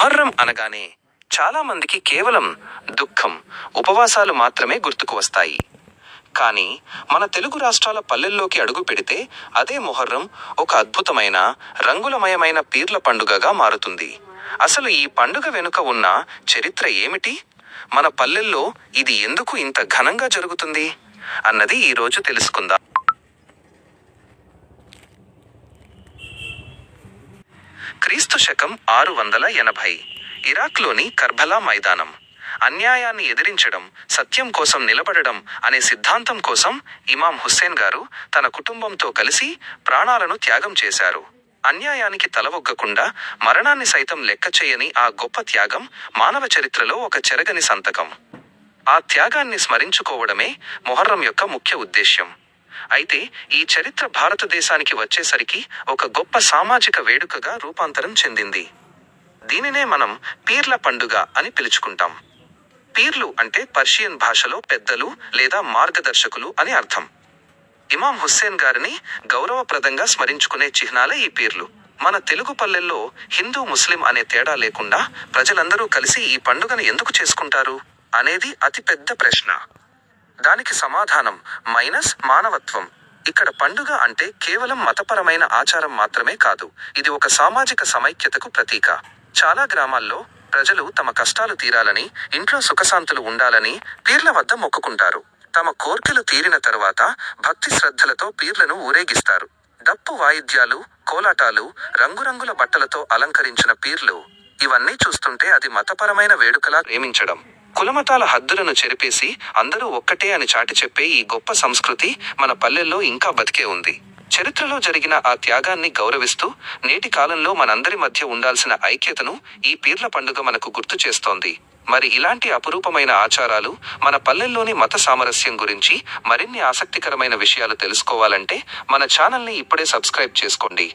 మొహర్రం అనగానే చాలా మందికి కేవలం దుఃఖం, ఉపవాసాలు మాత్రమే గుర్తుకు వస్తాయి. కానీ మన తెలుగు రాష్ట్రాల పల్లెల్లోకి అడుగు పెడితే అదే మొహర్రం ఒక అద్భుతమైన, రంగులమయమైన పీర్ల పండుగగా మారుతుంది. అసలు ఈ పండుగ వెనుక ఉన్న చరిత్ర ఏమిటి? మన పల్లెల్లో ఇది ఎందుకు ఇంత ఘనంగా జరుగుతుంది అన్నది ఈరోజు తెలుసుకుందాం. క్రీస్తు శకం 680. ఇరాక్లోని కర్బలా మైదానం. అన్యాయాన్ని ఎదిరించడం, సత్యం కోసం నిలబడడం అనే సిద్ధాంతం కోసం ఇమాం హుస్సేన్ గారు తన కుటుంబంతో కలిసి ప్రాణాలను త్యాగం చేశారు. అన్యాయానికి తలవొగ్గకుండా మరణాన్ని సైతం లెక్క చేయని ఆ గొప్ప త్యాగం మానవ చరిత్రలో ఒక చెరగని సంతకం. ఆ త్యాగాన్ని స్మరించుకోవడమే మొహర్రం యొక్క ముఖ్య ఉద్దేశ్యం. అయితే ఈ చరిత్ర భారతదేశానికి వచ్చేసరికి ఒక గొప్ప సామాజిక వేడుకగా రూపాంతరం చెందింది. దీనినే మనం పీర్ల పండుగ అని పిలుచుకుంటాం. పీర్లు అంటే పర్షియన్ భాషలో పెద్దలు లేదా మార్గదర్శకులు అని అర్థం. ఇమాం హుస్సేన్ గారిని గౌరవప్రదంగా స్మరించుకునే చిహ్నాలే ఈ పీర్లు. మన తెలుగు పల్లెల్లో హిందూ, ముస్లిం అనే తేడా లేకుండా ప్రజలందరూ కలిసి ఈ పండుగను ఎందుకు చేసుకుంటారు అనేది అతి పెద్ద ప్రశ్న. దానికి సమాధానం మానవత్వం. ఇక్కడ పండుగ అంటే కేవలం మతపరమైన ఆచారం మాత్రమే కాదు, ఇది ఒక సామాజిక సమైక్యతకు ప్రతీక. చాలా గ్రామాల్లో ప్రజలు తమ కష్టాలు తీరాలని, ఇంట్లో సుఖశాంతులు ఉండాలని పీర్ల వద్ద మొక్కుకుంటారు. తమ కోర్కెలు తీరిన తరువాత భక్తి శ్రద్ధలతో పీర్లను ఊరేగిస్తారు. డప్పు వాయిద్యాలు, కోలాటాలు, రంగురంగుల బట్టలతో అలంకరించిన పీర్లు, ఇవన్నీ చూస్తుంటే అది మతపరమైన వేడుకలా ప్రేమించడం, కులమతాల హద్దులను చెరిపేసి అందరూ ఒక్కటే అని చాటి చెప్పే ఈ గొప్ప సంస్కృతి మన పల్లెల్లో ఇంకా బతికే ఉంది. చరిత్రలో జరిగిన ఆ త్యాగాన్ని గౌరవిస్తూ నేటి కాలంలో మనందరి మధ్య ఉండాల్సిన ఐక్యతను ఈ పీర్ల పండుగ మనకు గుర్తు చేస్తోంది. మరి ఇలాంటి అపురూపమైన ఆచారాలు, మన పల్లెల్లోని మత సామరస్యం గురించి మరిన్ని ఆసక్తికరమైన విషయాలు తెలుసుకోవాలంటే మన ఛానల్ని ఇప్పుడే సబ్స్క్రైబ్ చేసుకోండి.